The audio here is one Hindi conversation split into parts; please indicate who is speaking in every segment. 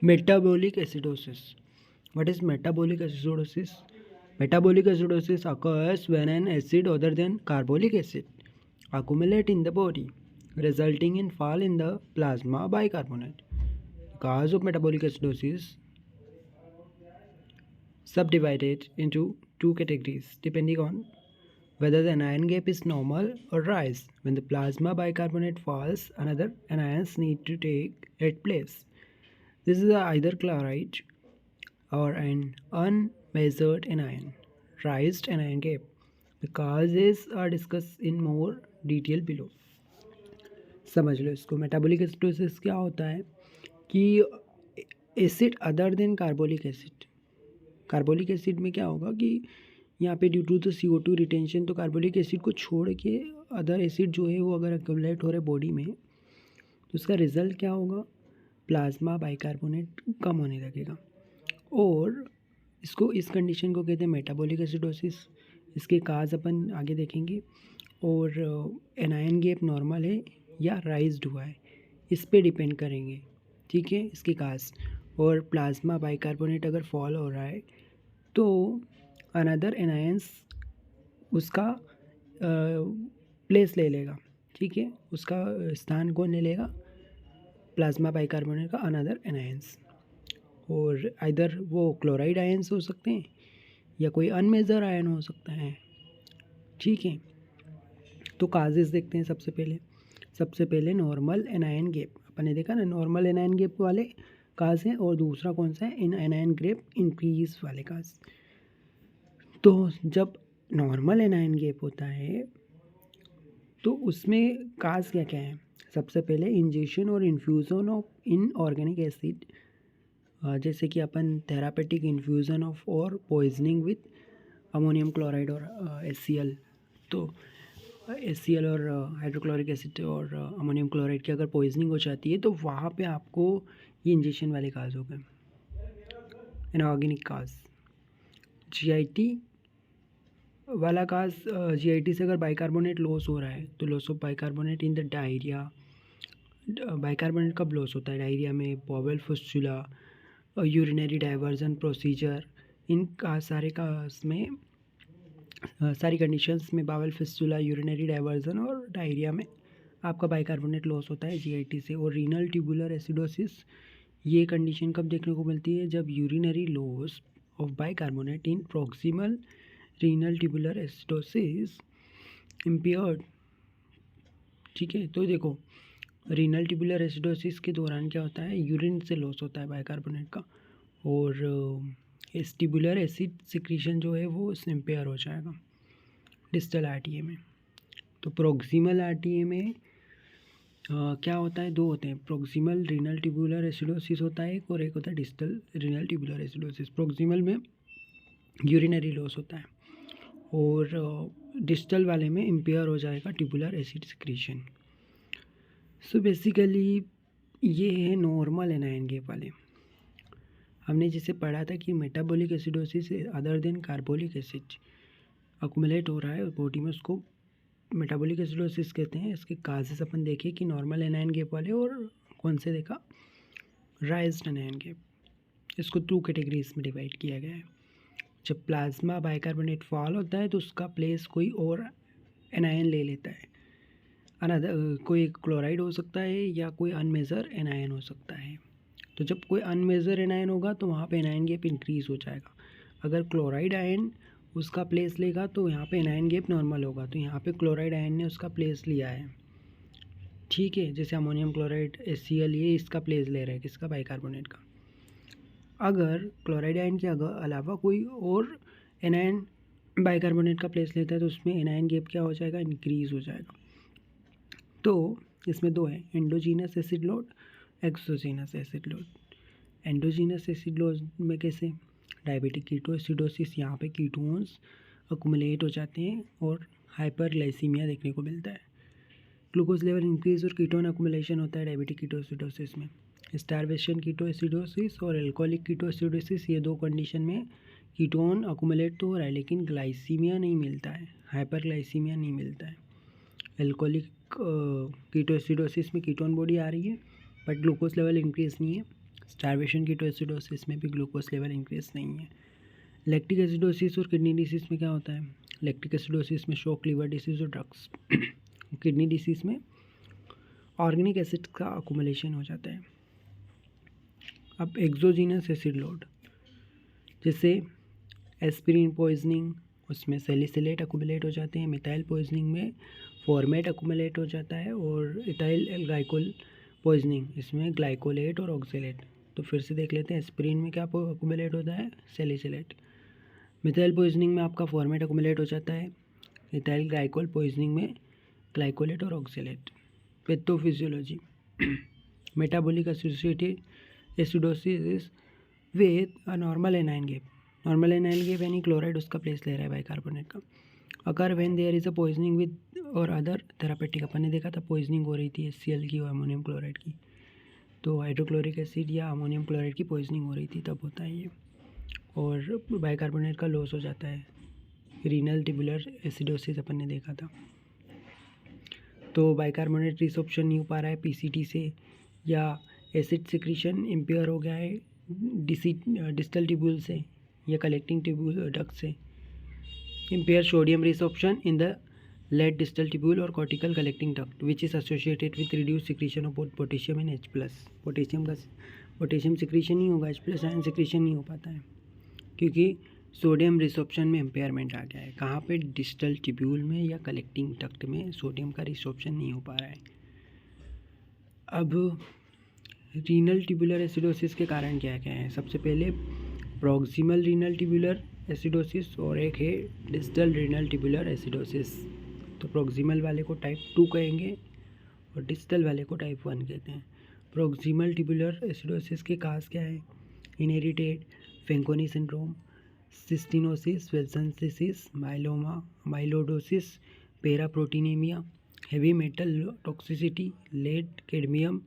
Speaker 1: Metabolic acidosis. What is metabolic acidosis? Metabolic acidosis occurs when an acid other than carbolic acid accumulate in the body, resulting in fall in the plasma bicarbonate. The cause of metabolic acidosis subdivided into two categories depending on whether the anion gap is normal or rise. When the plasma bicarbonate falls, another anions need to take its place. This is either chloride or an unmeasured anion, raised anion gap. The causes are discussed in more detail below. समझ लो इसको। मेटाबॉलिक एसिडोसिस क्या होता है कि acid other than carbolic acid में क्या होगा कि यहाँ पे due to the CO2 retention, तो कार्बोलिक एसिड को छोड़ के अदर एसिड जो है वो अगर एक्यूमुलेट हो रहे बॉडी में, तो उसका रिजल्ट क्या होगा, प्लाज्मा बाइकार्बोनेट कम होने लगेगा। और इस कंडीशन को कहते हैं मेटाबॉलिक एसिडोसिस। इसके काज अपन आगे देखेंगे। और एनायन गैप नॉर्मल है या राइज्ड हुआ है, इस पे डिपेंड करेंगे, ठीक है, इसके काज। और प्लाज्मा बाइकार्बोनेट अगर फॉल हो रहा है तो अनदर एनायंस उसका प्लेस ले लेगा, ठीक है, उसका स्थान कौन ले लेगा, प्लाज्मा बाइकार्बोनेट का अनदर एनायंस। और इधर वो क्लोराइड आयन्स हो सकते हैं या कोई अनमेजर आयन हो सकता है, ठीक है। तो काजेस देखते हैं। सबसे पहले नॉर्मल एनायन गैप, अपन ने देखा ना नॉर्मल एनायन गैप वाले काज हैं, और दूसरा कौन सा है, इन एनायन गैप इंक्रीज वाले काज। तो जब नॉर्मल एनायन गैप होता है तो उसमें काज क्या क्या है। सबसे पहले इंजेक्शन और इन्फ्यूज़न ऑफ इनऑर्गेनिक एसिड, जैसे कि अपन थेरापेटिक इन्फ्यूज़न ऑफ और पॉइजनिंग विथ अमोनियम क्लोराइड और HCl। तो HCl और हाइड्रोक्लोरिक एसिड और अमोनियम क्लोराइड की अगर पॉइजनिंग हो जाती है तो वहाँ पे आपको ये इंजेक्शन वाले काज हो गए, इनऑर्गेनिक काज। GIT वाला काज, GIT से अगर बाइकार्बोनेट लॉस हो रहा है तो loss of bicarbonate in the diarrhoea. Bicarbonate कब लॉस होता है, डायरिया में, bowel fistula, urinary diversion procedure, इन का सारे का में सारी कंडीशंस में बावल फिस्टुला, यूरिनरी डाइवर्जन और डायरिया में आपका बाइकार्बोनेट लॉस होता है GIT से। और रीनल ट्यूबुलर एसिडोसिस, ये कंडीशन कब देखने को मिलती है, जब urinary loss of bicarbonate in proximal renal tubular acidosis impaired, ठीक है। तो देखो रीनल ट्यूबुलर एसिडोसिस के दौरान क्या होता है, यूरिन से लॉस होता है बाइकार्बोनेट का, और एस्टिबुलर एसिड सिक्रीशन जो है वो इम्पेयर हो जाएगा डिस्टल RTA में। तो प्रोक्सिमल RTA में क्या होता है, दो होते हैं, प्रोक्सिमल रीनल ट्यूबुलर एसिडोसिस होता है एक, और एक होता है distal renal tubular acidosis. Proximal में यूरिनरी लॉस होता है और डिस्टल वाले में इम्पेयर हो जाएगा tubular acid secretion. So basically ये है नॉर्मल एनायन गैप वाले। हमने जैसे पढ़ा था कि metabolic acidosis other than carbolic acid accumulate हो रहा है बॉडी में, उसको मेटाबॉलिक एसिडोसिस कहते हैं। इसके काजेस अपन देखे कि नॉर्मल एनायन गैप वाले और कौन से देखा, राइज्ड एनायन गैप। इसको 2 कैटेगरीज में डिवाइड किया गया है। जब प्लाज्मा बाइकार्बोनेट फॉल होता है तो उसका प्लेस कोई और एनायन ले लेता है, अनदर कोई क्लोराइड हो सकता है या कोई अनमेजर एनायन हो सकता है। तो जब कोई अनमेजर एनायन होगा तो वहाँ पे एनायन गैप इंक्रीज़ हो जाएगा। अगर क्लोराइड आयन उसका प्लेस लेगा तो यहाँ पे एनायन गैप नॉर्मल होगा। तो यहाँ पे क्लोराइड आयन ने उसका प्लेस लिया है, ठीक है, जैसे अमोनियम क्लोराइड HCl ये इसका प्लेस ले रहा है किसका, बाइकार्बोनेट का। अगर क्लोराइड आयन के अलावा कोई और एनायन बाइकार्बोनेट का प्लेस लेता है तो उसमें एनायन गैप क्या हो जाएगा, इंक्रीज़ हो जाएगा। तो इसमें दो है, endogenous acid load, exogenous acid load. Endogenous acid load में कैसे, डायबिटिक कीटोएसिडोसिस, यहाँ पे कीटोन्स अकुमुलेट हो जाते हैं और हाइपरग्लाइसीमिया देखने को मिलता है। ग्लूकोज लेवल इंक्रीज और कीटोन अकुमुलेशन होता है डायबिटिक कीटोएसिडोसिस में। स्टारवेशन कीटोएसिडोसिस और एल्कोहलिक कीटोएसिडोसिस, ये दो कंडीशन में कीटोन अकुमुलेट तो हो रहा है लेकिन ग्लाइसीमिया नहीं मिलता है, हाइपरग्लाइसीमिया नहीं मिलता है। एल्कोहलिक कीटोएसिडोसिस में कीटोन बॉडी आ रही है बट ग्लूकोज लेवल इंक्रीज नहीं है, स्टारवेशन कीटोएसिडोसिस में भी ग्लूकोज लेवल इंक्रीज नहीं है। लैक्टिक एसिडोसिस और किडनी डिसीज़ में क्या होता है? लैक्टिक एसिडोसिस में शॉक, लिवर डिसीज़ और ड्रग्स। किडनी डिसीज़ में ऑर्गेनिक एसिड का अकुमुलेशन हो जाता है। अब एक्सोजीनस एसिड लोड, जैसे एस्पिरिन पॉइजनिंग, उसमें सैलिसिलेट अकुमुलेट हो जाते हैं। मिथाइल पॉइजनिंग में फॉर्मेट अकुमुलेट हो जाता है। और इथाइल ग्लाइकोल पॉइजनिंग, इसमें ग्लाइकोलेट और ऑक्जेलेट। तो फिर से देख लेते हैं, एस्पिरिन में क्या अकुमुलेट होता है? सैलिसिलेट। मिथाइल पॉइजनिंग में आपका फॉर्मेट अकुमुलेट हो जाता है। इथाइल ग्लाइकोल पॉइजनिंग में ग्लाइकोलेट और oxalate. Pathophysiology, metabolic associated acidosis with a normal anion gap. Normal anion gap यानी क्लोराइड उसका प्लेस ले रहा है बाइकार्बोनेट का। अगर when there is a poisoning with और अदर थेरापेटिक, अपन ने देखा था पॉइजनिंग हो रही थी HCl की और अमोनियम क्लोराइड की, तो हाइड्रोक्लोरिक एसिड या अमोनियम क्लोराइड की पॉइजनिंग हो रही थी, तब होता है ये। और बाइकार्बोनेट का लॉस हो जाता है। रीनल ट्यूबुलर एसिडोसिस अपन ने देखा था। तो बाइकार्बोनेट रिसोर्प्शन नहीं हो पा रहा है PCT से, या एसिड सिक्रीशन इम्पेयर हो गया है डिस्टल ट्यूब्यूल से या कलेक्टिंग ट्यूब्यूल डक्ट से। Impair sodium resorption in the late distal tubule और cortical collecting duct which is associated with reduce secretion of both potassium and H+। Potassium secretion नहीं होगा, H+ आयन सिक्रीशन नहीं हो पाता है, क्योंकि सोडियम रिसोर्प्शन में इम्पेयरमेंट आ गया है। कहाँ पे? डिस्टल ट्यूब्यूल में या कलेक्टिंग डक्ट में सोडियम का रिसोर्प्शन नहीं हो पा रहा है। अब रीनल ट्यूबुलर एसिडोसिस के कारण क्या क्या है? सबसे पहले प्रॉक्सिमल रीनल ट्यूबुलर एसिडोसिस और एक है डिस्टल रीनल ट्यूबुलर एसिडोसिस। तो प्रॉक्सिमल वाले को टाइप 2 कहेंगे और डिस्टल वाले को टाइप 1 कहते हैं। प्रॉक्सिमल ट्यूबुलर एसिडोसिस के काज क्या है? Inherited, Fanconi syndrome, cystinosis, Wilson disease, myeloma, amyloidosis, paraproteinemia, heavy metal toxicity, lead, cadmium,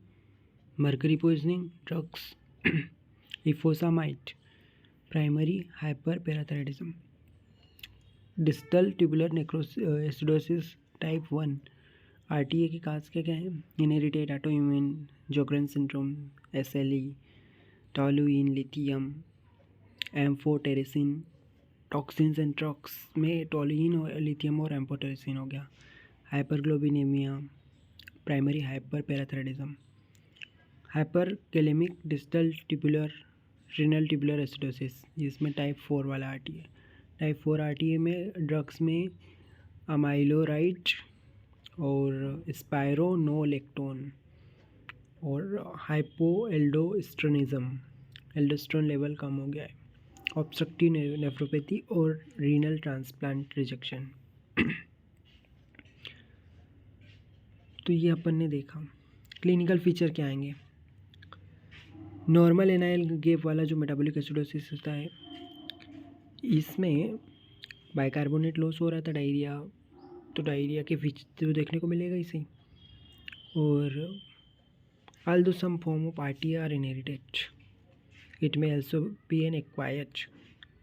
Speaker 1: mercury poisoning, drugs, ifosfamide, primary hyperparathyroidism. Distal tubular acidosis type 1 RTA के काज क्या क्या है? Inherited, autoimmune, Sjogren syndrome, SLE, toluene, lithium, amphotericin, toxins and drugs में टॉलुइन और लिथियम और एम्फोटेरेसिन हो गया। Hyperglobulinemia, primary hyperparathyroidism. Hyperkalemic distal tubular renal tubular acidosis, जिसमें टाइप 4 वाला RTA। टाइप 4 RTA में ड्रग्स में अमाइलोराइड और स्पायरोनोलेक्टोन और हाइपोएल्डोस्टेरोनिज्म, एल्डोस्टेरोन लेवल कम हो गया है। ऑब्स्ट्रक्टिव नेफ्रोपैथी और रीनल ट्रांसप्लांट रिजेक्शन। तो ये अपन ने देखा। क्लिनिकल फीचर क्या आएंगे? नॉर्मल एनाइल गैप वाला जो मेटाबॉलिक एसिडोसिस होता है, इसमें बाइकार्बोनेट लॉस हो रहा था, डायरिया, तो डायरिया के फीचर तो देखने को मिलेगा इसे। और although some form of RTA are inherited, it may also be an acquired।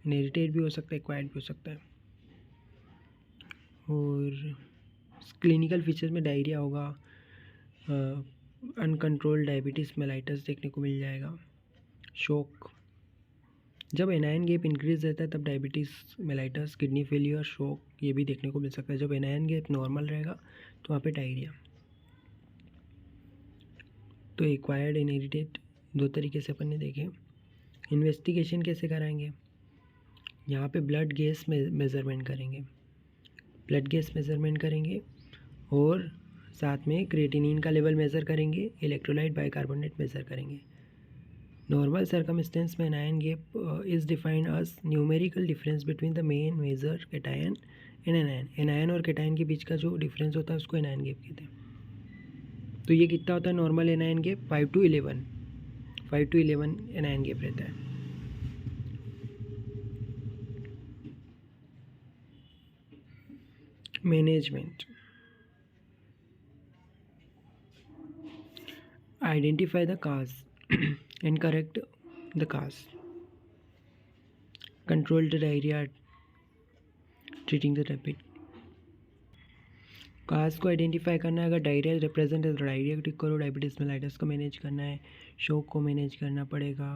Speaker 1: Inherited भी हो सकता है, एक्वायर्ड भी हो सकता है। और क्लिनिकल फीचर्स में डायरिया होगा, अनकंट्रोल्ड डायबिटीज़ मेलाइटस देखने को मिल जाएगा, शॉक। जब एनायन गैप इंक्रीज रहता है तब diabetes mellitus, kidney failure, shock ये भी देखने को मिल सकता है। जब एनायन गैप नॉर्मल रहेगा तो वहाँ पे डायरिया। तो एक्वायर्ड, इनहेरिटेड दो तरीके से अपन ने देखे। इन्वेस्टिगेशन कैसे कराएंगे? यहाँ पे ब्लड गैस मेज़रमेंट करेंगे, ब्लड गैस मेज़रमेंट करेंगे और साथ में क्रिएटिनिन का लेवल मेज़र करेंगे, इलेक्ट्रोलाइट बाइकार्बोनेट मेज़र करेंगे। नॉर्मल सर्कमस्टेंस में anion gap is defined as numerical difference between the main major cation and anion. Anion और कैटायन के बीच का जो डिफरेंस होता है उसको एनायन गैप कहते हैं। तो ये कितना होता है normal anion gap? 5 to 11 anion gap रहता है। Management, identify the cause and correct the cause, control the diarrhea, treating the rapid काज को आइडेंटिफाई करना है, अगर डायरिया रिप्रेजेंट है तो डायरिया टिक करो, डायबिटीज़ मेलाइटस को मैनेज करना है, शोक को मैनेज करना पड़ेगा,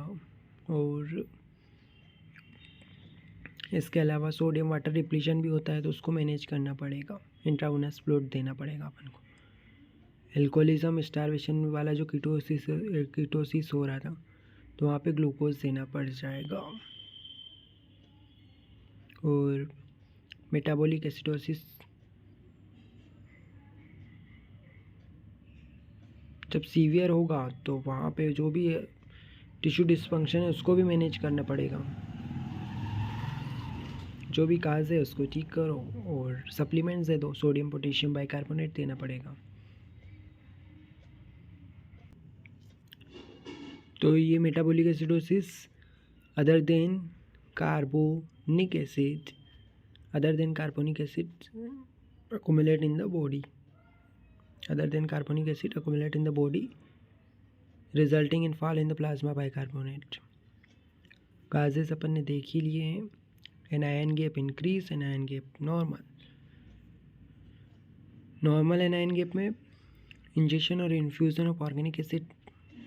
Speaker 1: और इसके अलावा सोडियम वाटर डिप्लीशन भी होता है तो उसको मैनेज करना पड़ेगा, इंट्रावेनस फ्लूइड देना पड़ेगा अपन को। एल्कोहलिज्म स्टारवेशन वाला जो कीटोसिस हो रहा था तो वहाँ पे ग्लूकोज देना पड़ जाएगा। और मेटाबॉलिक एसिडोसिस जब सीवियर होगा तो वहाँ पे जो भी टिश्यू डिस्फंक्शन है उसको भी मैनेज करना पड़ेगा, जो भी काज है उसको ठीक करो और सप्लीमेंट्स दे दो, सोडियम पोटेशियम बाइकार्बोनेट देना पड़ेगा। तो ये metabolic acidosis other than carbonic acid accumulate in the body, resulting in fall in the plasma bicarbonate। Causes अपन ने देख ही लिए हैं, anion gap increase, anion gap normal anion gap में इंजेक्शन और infusion of organic acid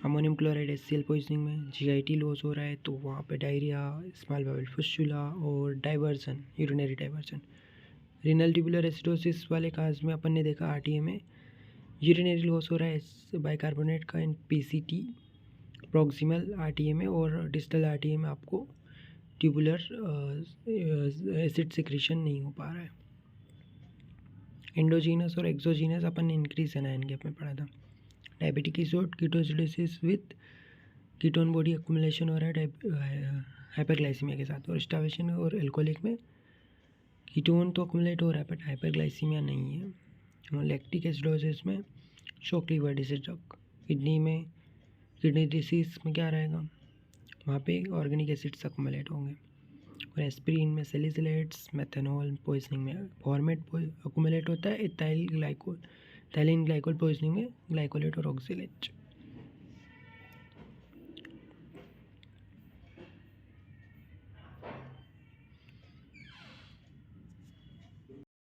Speaker 1: ammonium chloride HCl poisoning में GIT लॉस हो रहा है तो वहाँ पे डायरिया, स्मॉल बाउल फिस्टुला और diversion, urinary diversion. Renal tubular acidosis वाले काज में अपन ने देखा RTA में यूरिनरी लॉस हो रहा है बाइकार्बोनेट का एंड PCT प्रॉक्सिमल RTA में, और डिस्टल RTA में आपको ट्यूबुलर एसिड सिक्रीशन नहीं हो पा रहा है। एंडोजीनस और एक्सोजीनस अपन ने इंक्रीज एनायन गैप में पढ़ा था। Diabetic ketoacidosis with ketone body accumulation हो रहा है हाइपरग्लाइसीमिया के साथ, और स्टार्वेशन और एल्कोहलिक में कीटोन तो एक्युमुलेट हो रहा है बट हाइपरग्लाइसीमिया नहीं है। और लैक्टिक एसिडोसिस में shock liver disease, kidney disease में क्या रहेगा, वहाँ पे ऑर्गेनिक एसिड्स एक्युमुलेट होंगे। और एस्पिरिन में सैलिसिलेट्स, मेथनॉल पॉइजनिंग में फॉर्मेट एक्युमुलेट होता है, इथाइल ग्लाइकोल पॉइजनिंग में ग्लाइकोलेट और ऑक्सीलेट।